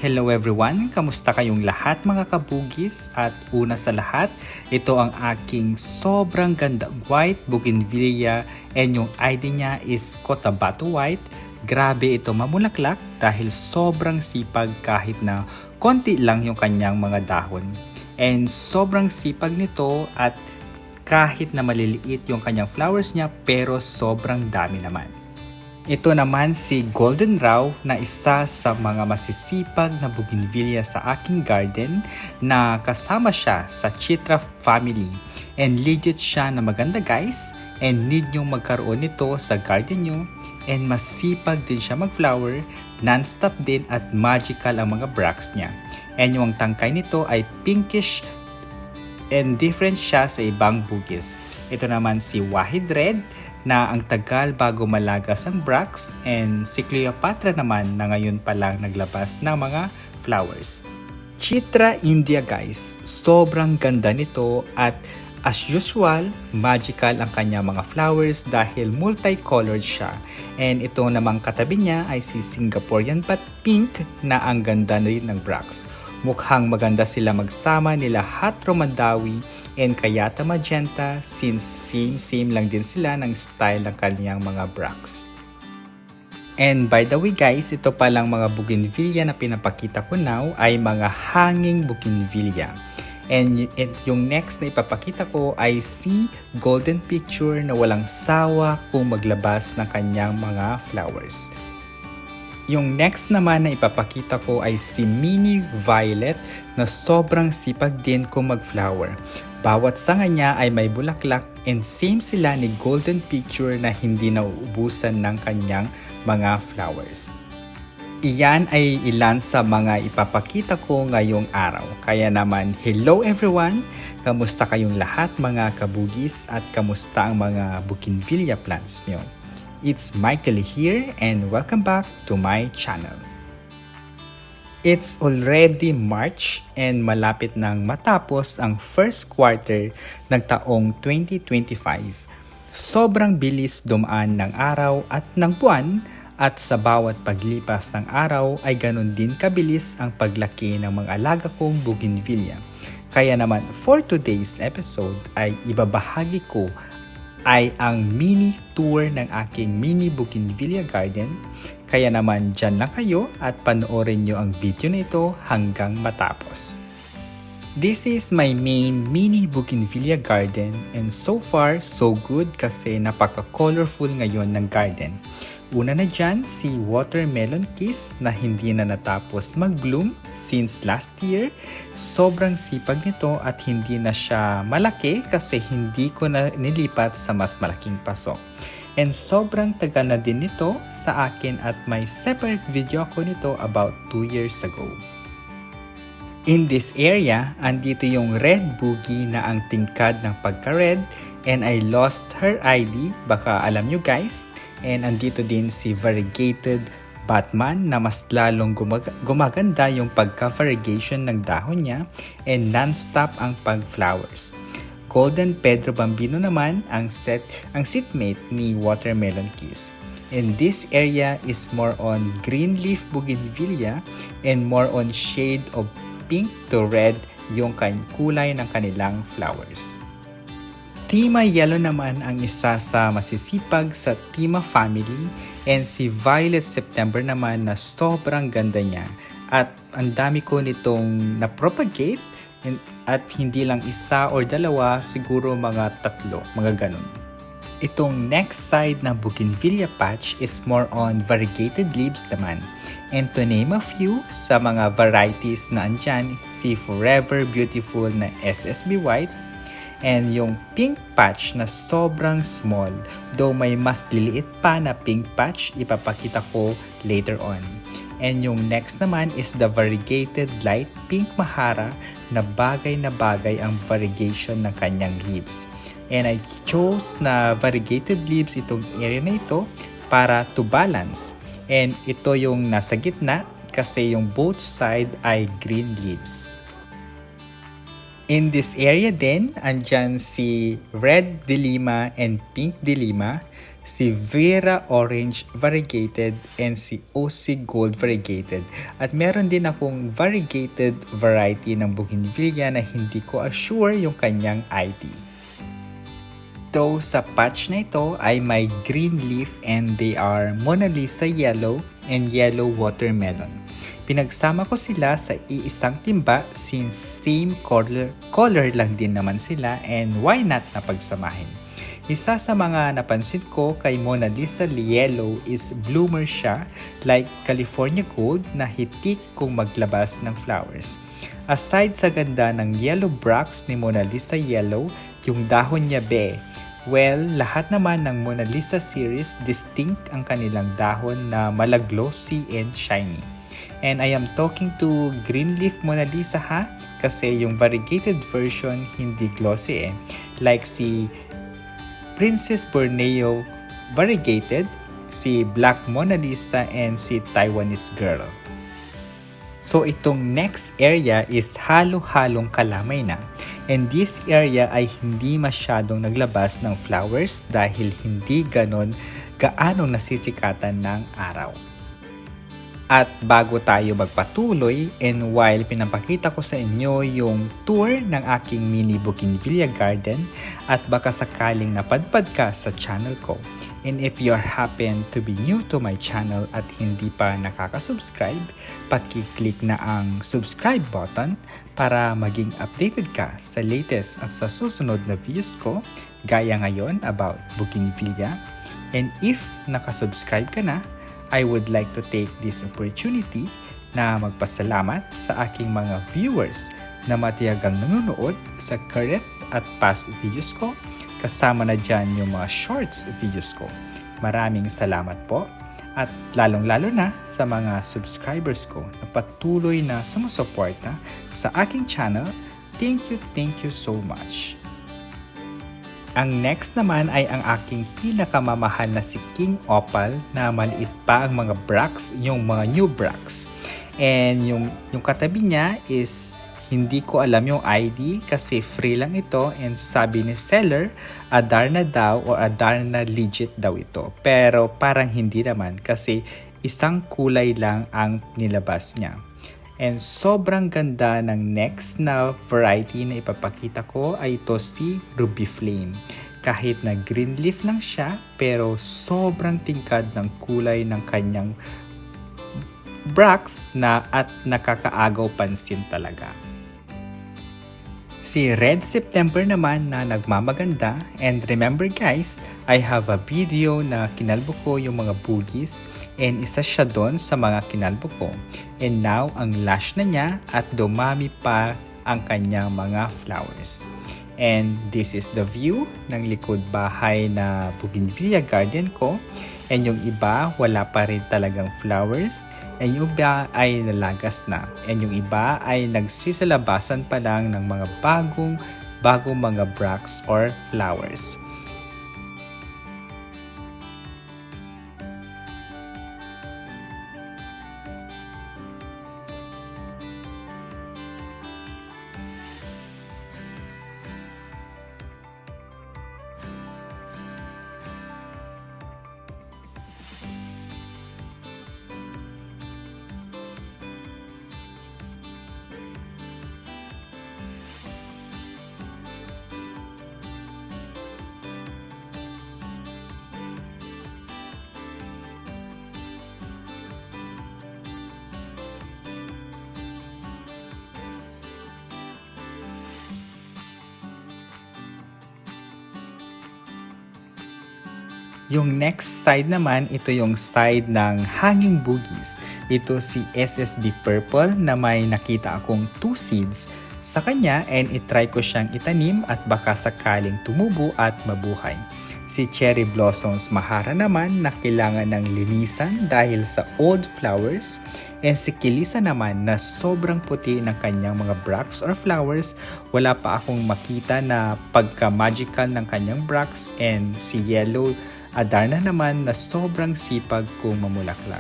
Hello everyone! Kamusta kayong lahat mga kabugis? At una sa lahat, ito ang aking sobrang ganda white bougainvillea and yung ID niya is Cotabato White. Grabe ito mamulaklak dahil sobrang sipag kahit na konti lang yung kanyang mga dahon. And sobrang sipag nito at kahit na maliliit yung kanyang flowers niya pero sobrang dami naman. Ito naman si Golden Raw na isa sa mga masisipag na bougainvillea sa aking garden na kasama siya sa Chitra family. And legit siya na maganda guys and need nyong magkaroon nito sa garden nyo. And masipag din siya mag-flower, non-stop din at magical ang mga bracts niya. And yung tangkay nito ay pinkish and different siya sa ibang bugis. Ito naman si Wahid Red na ang tagal bago malagas ang bracts and si Cleopatra naman na ngayon pa lang naglabas ng mga flowers. Chitra India guys, sobrang ganda nito at as usual, magical ang kanya mga flowers dahil multicolored siya. And ito namang katabi niya ay si Singaporean Bat Pink na ang ganda na rin ng bracts. Mukhang maganda sila magsama nila Hot Romandawi and Kayata Magenta since same lang din sila ng style ng kanyang mga bracts. And by the way guys, ito palang mga bougainvillea na pinapakita ko now ay mga hanging bougainvillea. And yung next na ipapakita ko ay si Golden Picture na walang sawa kung maglabas ng kanyang mga flowers. Yung next naman na ipapakita ko ay si Mini Violet na sobrang sipag din kung mag-flower. Bawat sanga niya ay may bulaklak and same sila ni Golden Picture na hindi nauubusan ng kanyang mga flowers. Iyan ay ilan sa mga ipapakita ko ngayong araw. Kaya naman, hello everyone! Kamusta kayong lahat mga kabugis at kamusta ang mga bougainvillea plants nyo? It's Michael here and welcome back to my channel. It's already March and malapit nang matapos ang first quarter ng taong 2025. Sobrang bilis dumaan ng araw at ng buwan at sa bawat paglipas ng araw ay ganun din kabilis ang paglaki ng mga alaga kong bougainvillea. Kaya naman for today's episode ay ibabahagi ko ay ang mini tour ng aking mini bougainvillea garden. Kaya naman dyan lang kayo at panoorin nyo ang video na ito hanggang matapos. This is my main mini bougainvillea garden and so far so good kasi napaka-colorful ngayon ng garden. Una na dyan si Watermelon Kiss na hindi na natapos mag-bloom since last year. Sobrang sipag nito at hindi na siya malaki kasi hindi ko na nilipat sa mas malaking paso. And sobrang tagal na din nito sa akin at may separate video ako nito about 2 years ago. In this area, andito yung red boogie na ang tingkad ng pagka-red and I lost her ID, baka alam nyo guys. And andito din si variegated Batman na mas lalong gumaganda yung pagka-variegation ng dahon niya and non-stop ang pag-flowers. Golden Pedro Bambino naman ang seatmate ni Watermelon Kiss. And this area is more on green leaf bougainvillea and more on shade of pink to red yung kulay ng kanilang flowers. Tima Yellow naman ang isa sa masisipag sa Tima family and si Violet September naman na sobrang ganda niya at ang dami ko nitong na-propagate at hindi lang isa or dalawa, siguro mga 3, mga ganun. Itong next side ng bougainvillea patch is more on variegated leaves naman. And to name a few, sa mga varieties na andyan, si Forever Beautiful na SSB White, and yung pink patch na sobrang small, though may mas liliit pa na pink patch, ipapakita ko later on. And yung next naman is the variegated light pink mahara na bagay ang variegation ng kanyang leaves. And I chose na variegated leaves itong area na ito para to balance. And ito yung nasa gitna kasi yung both side ay green leaves. In this area din, andyan si Red Dilima and Pink Dilima si Vera Orange Variegated, and si OC Gold Variegated. At meron din akong variegated variety ng bougainvillea na hindi ko assure yung kanyang ID. Though sa patch na ito ay may green leaf and they are Mona Lisa Yellow and Yellow Watermelon. Pinagsama ko sila sa iisang timba since same color lang din naman sila, and why not na pagsamahin. Isa sa mga napansin ko kay Mona Lisa Yellow is bloomer siya like California Gold na hitik kung maglabas ng flowers. Aside sa ganda ng yellow bracts ni Mona Lisa Yellow, yung dahon niya well, lahat naman ng Mona Lisa series distinct ang kanilang dahon na malaglossy and shiny. And I am talking to green leaf Mona Lisa ha, kasi yung variegated version hindi glossy like si Princess Borneo Variegated, si Black Mona Lisa, and si Taiwanese Girl. So itong next area is halo-halong kalamay na. And this area ay hindi masyadong naglabas ng flowers dahil hindi gaanong nasisikatan ng araw. At bago tayo magpatuloy, and while pinapakita ko sa inyo yung tour ng aking mini bougainvillea garden at baka sakaling napadpad ka sa channel ko, and if you happen to be new to my channel at hindi pa nakaka-subscribe, paki-click na ang subscribe button para maging updated ka sa latest at sa susunod na videos ko gaya ngayon about bougainvillea. And if nakasubscribe ka na, I would like to take this opportunity na magpasalamat sa aking mga viewers na matiyagang nanonood sa current at past videos ko, kasama na dyan yung mga shorts videos ko. Maraming salamat po, at lalong-lalo na sa mga subscribers ko na patuloy na sumusuporta sa aking channel. Thank you so much. Ang next naman ay ang aking pinakamamahal na si King Opal na maliit pa ang mga bracts, yung mga new bracts. And yung katabi niya is hindi ko alam yung ID kasi free lang ito, and sabi ni seller, Adarna daw o Adarna legit daw ito. Pero parang hindi naman kasi isang kulay lang ang nilabas niya. And sobrang ganda ng next na variety na ipapakita ko ay ito si Ruby Flame. Kahit na green leaf lang siya, pero sobrang tingkad ng kulay ng kanyang bracts na at nakakaagaw pansin talaga. Si Red September naman na nagmamaganda, and remember guys, I have a video na kinalbo ko yung mga boogies, and isa siya doon sa mga kinalbo ko. And now, ang lash na niya at dumami pa ang kanyang mga flowers. And this is the view ng likod bahay na bougainvillea garden ko. And yung iba, wala pa rin talagang flowers. And yung iba ay nalagas na. And yung iba ay nagsisalabasan pa lang ng mga bagong mga bracts or flowers. Yung next side naman, ito yung side ng hanging boogies. Ito si SSB Purple na may nakita akong 2 seeds sa kanya, and itry ko siyang itanim at baka sakaling tumubo at mabuhay. Si Cherry Blossoms Mahara naman na kailangan ng linisan dahil sa old flowers, and si Kilisa naman na sobrang puti ng kanyang mga bracts or flowers, wala pa akong makita na pagka-magical ng kanyang bracts, and si Yellow Adarna naman na sobrang sipag kong mamulaklak.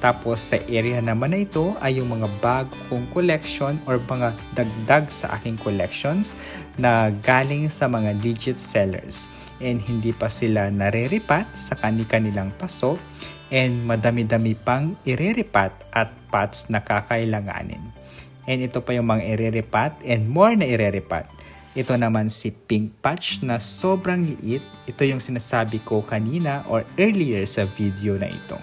Tapos sa area naman na ito ay yung mga bago kong collection or mga dagdag sa aking collections na galing sa mga legit sellers. And hindi pa sila nareripat sa kanilang paso and madami-dami pang ireripat at pots na kakailanganin. And ito pa yung mga ireripat and more na ireripat. Ito naman si Pink Patch na sobrang liit. Ito yung sinasabi ko kanina or earlier sa video na ito.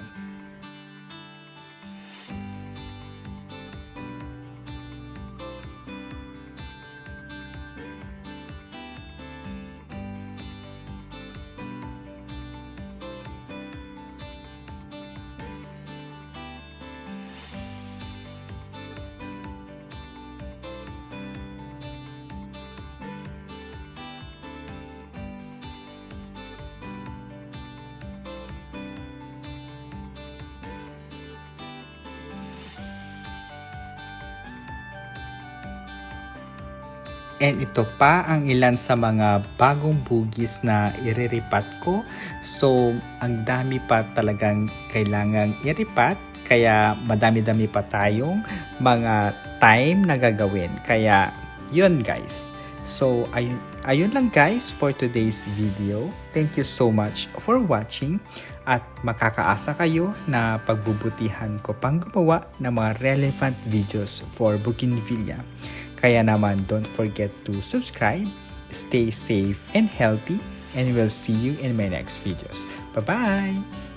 And ito pa ang ilan sa mga bagong bugis na ireripat ko. So, ang dami pa talagang kailangang iripat. Kaya madami-dami pa tayong mga time na gagawin. Kaya, yun guys. So, ayun lang guys for today's video. Thank you so much for watching. At makakaasa kayo na pagbubutihan ko pang gumawa ng mga relevant videos for Bougainvillea. Kaya naman, don't forget to subscribe, stay safe and healthy, and we'll see you in my next videos. Bye-bye!